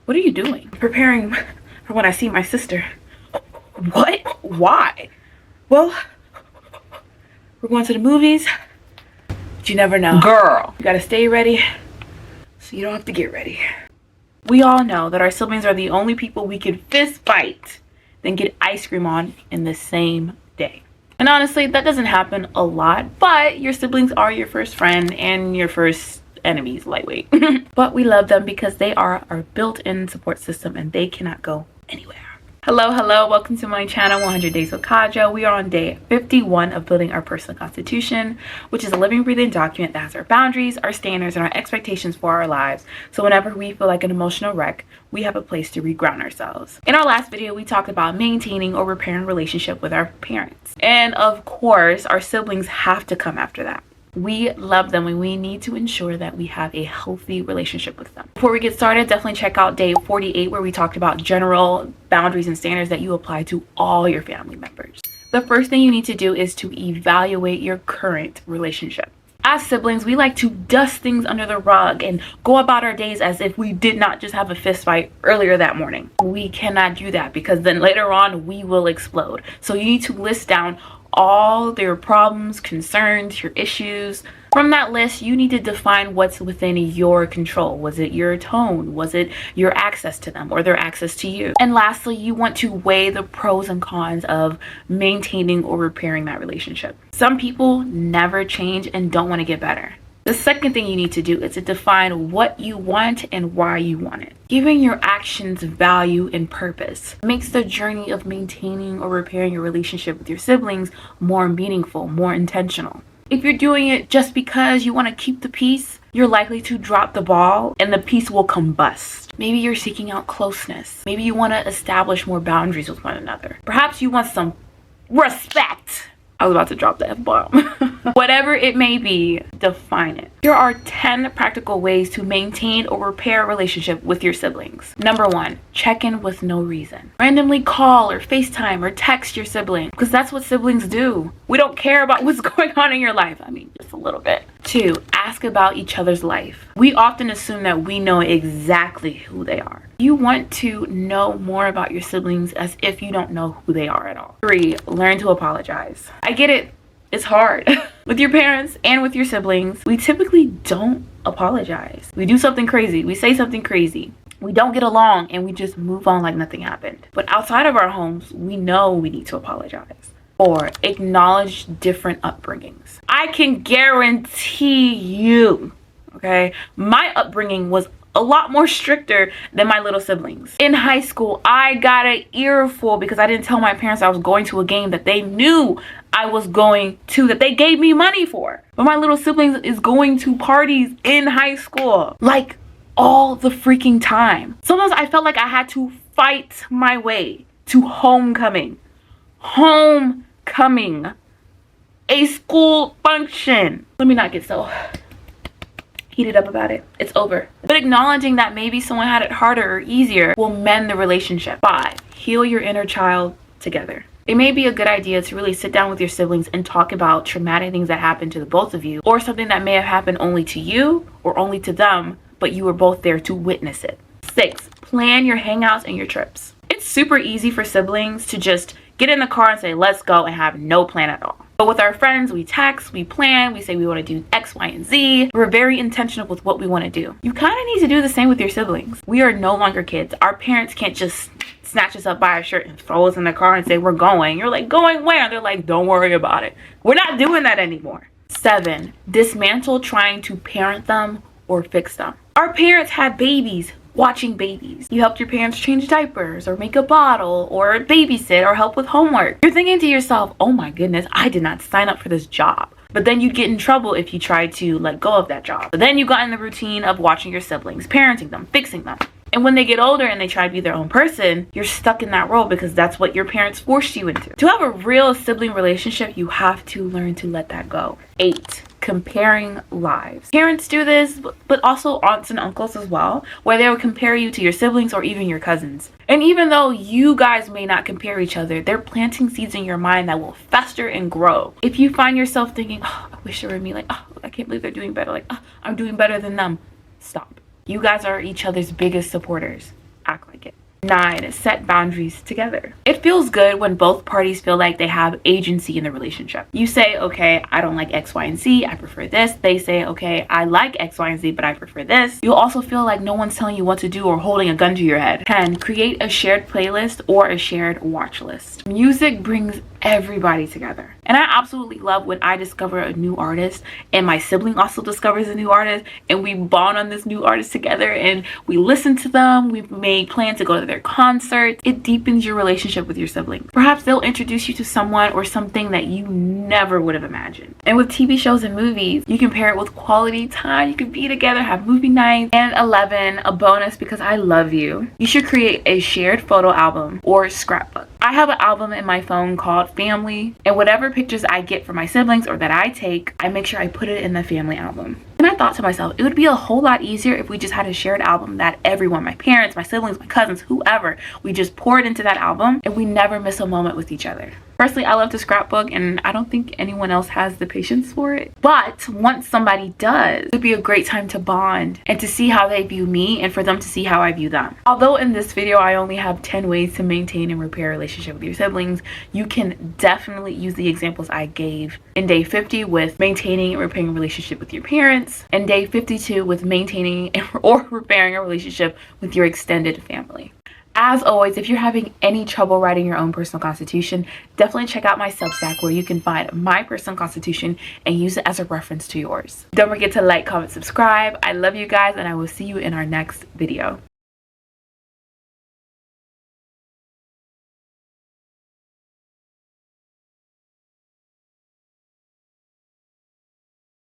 What are you doing? Preparing for when I see my sister. What? Why? Well, we're going to the movies. But you never know. Girl, you gotta stay ready so you don't have to get ready. We all know that our siblings are the only people we could fist fight, then get ice cream on in the same day. And honestly, that doesn't happen a lot, but your siblings are your first friend and your first enemies, lightweight. But we love them because they are our built-in support system and they cannot go anywhere. Hello, welcome to my channel, 100 Days with Kaja. We are on day 51 of building our personal constitution, which is a living, breathing document that has our boundaries, our standards, and our expectations for our lives. So whenever we feel like an emotional wreck, we have a place to reground ourselves. In our last video, we talked about maintaining or repairing relationship with our parents. And of course, our siblings have to come after that. We love them and we need to ensure that we have a healthy relationship with them. Before we get started, definitely check out day 48 where we talked about general boundaries and standards that you apply to all your family members. The first thing you need to do is to evaluate your current relationship. As siblings, we like to dust things under the rug and go about our days as if we did not just have a fist fight earlier that morning. We cannot do that because then later on we will explode. So you need to list down all their problems, concerns, your issues. From that list, you need to define what's within your control. Was it your tone? Was it your access to them or their access to you? And lastly, you want to weigh the pros and cons of maintaining or repairing that relationship. Some people never change and don't want to get better. The second thing you need to do is to define what you want and why you want it. Giving your actions value and purpose makes the journey of maintaining or repairing your relationship with your siblings more meaningful, more intentional. If you're doing it just because you want to keep the peace, you're likely to drop the ball and the peace will combust. Maybe you're seeking out closeness. Maybe you want to establish more boundaries with one another. Perhaps you want some respect. I was about to drop the F-bomb. Whatever it may be, define it. Here are 10 practical ways to maintain or repair a relationship with your siblings. Number 1, check in with no reason. Randomly call or FaceTime or text your sibling because that's what siblings do. We don't care about what's going on in your life. I mean, just a little bit. 2, ask about each other's life. We often assume that we know exactly who they are. You want to know more about your siblings as if you don't know who they are at all. 3, learn to apologize. I get it. It's hard. With your parents and with your siblings, we typically don't apologize. We do something crazy. We say something crazy. We don't get along and we just move on like nothing happened. But outside of our homes, we know we need to apologize. 4, acknowledge different upbringings. I can guarantee you, okay, my upbringing was a lot more stricter than my little siblings. In high school, I got an earful because I didn't tell my parents I was going to a game that they knew I was going to, that they gave me money for. But my little siblings is going to parties in high school, like all the freaking time. Sometimes I felt like I had to fight my way to homecoming. Homecoming. A school function. Let me not get so heated up about it. It's over. But acknowledging that maybe someone had it harder or easier will mend the relationship. 5, heal your inner child together. It may be a good idea to really sit down with your siblings and talk about traumatic things that happened to the both of you, or something that may have happened only to you or only to them, but you were both there to witness it. 6, plan your hangouts and your trips. It's super easy for siblings to just get in the car and say, let's go, and have no plan at all. But with our friends, we text, we plan, we say we want to do X, Y, and Z. We're very intentional with what we want to do. You kind of need to do the same with your siblings. We are no longer kids. Our parents can't just snatch us up by our shirt and throw us in the car and say, we're going. You're like, going where? They're like, don't worry about it. We're not doing that anymore. 7, dismantle trying to parent them or fix them. Our parents had babies watching babies. You helped your parents change diapers or make a bottle or babysit or help with homework. You're thinking to yourself, oh my goodness, I did not sign up for this job. But then you'd get in trouble if you tried to let go of that job. But then you got in the routine of watching your siblings, parenting them, fixing them. And when they get older and they try to be their own person, you're stuck in that role because that's what your parents forced you into. To have a real sibling relationship, you have to learn to let that go. 8, comparing lives. Parents do this, but also aunts and uncles as well, where they will compare you to your siblings or even your cousins. And even though you guys may not compare each other, they're planting seeds in your mind that will fester and grow. If you find yourself thinking, oh, I wish it were me, like, oh, I can't believe they're doing better, like, oh, I'm doing better than them, stop. You guys are each other's biggest supporters. 9, set boundaries together. It feels good when both parties feel like they have agency in the relationship. You say, okay, I don't like X, Y, and Z, I prefer this. They say, okay, I like X, Y, and Z, but I prefer this. You'll also feel like no one's telling you what to do or holding a gun to your head. 10, create a shared playlist or a shared watch list. Music brings everybody together. And I absolutely love when I discover a new artist and my sibling also discovers a new artist and we bond on this new artist together and we listen to them. We've made plans to go to their concerts. It deepens your relationship with your siblings. Perhaps they'll introduce you to someone or something that you never would have imagined. And with TV shows and movies, you can pair it with quality time. You can be together, have movie nights. And 11, a bonus because I love you. You should create a shared photo album or scrapbook. I have an album in my phone called Family, and whatever pictures I get from my siblings or that I take, I make sure I put it in the family album. And I thought to myself, it would be a whole lot easier if we just had a shared album that everyone, my parents, my siblings, my cousins, whoever, we just poured into that album and we never miss a moment with each other. Personally, I love to scrapbook and I don't think anyone else has the patience for it. But once somebody does, it would be a great time to bond and to see how they view me and for them to see how I view them. Although in this video, I only have 10 ways to maintain and repair a relationship with your siblings, you can definitely use the examples I gave in day 50 with maintaining and repairing a relationship with your parents, and day 52 with maintaining or repairing a relationship with your extended family. As always, if you're having any trouble writing your own personal constitution, definitely check out my Substack where you can find my personal constitution and use it as a reference to yours. Don't forget to like, comment, subscribe. I love you guys and I will see you in our next video.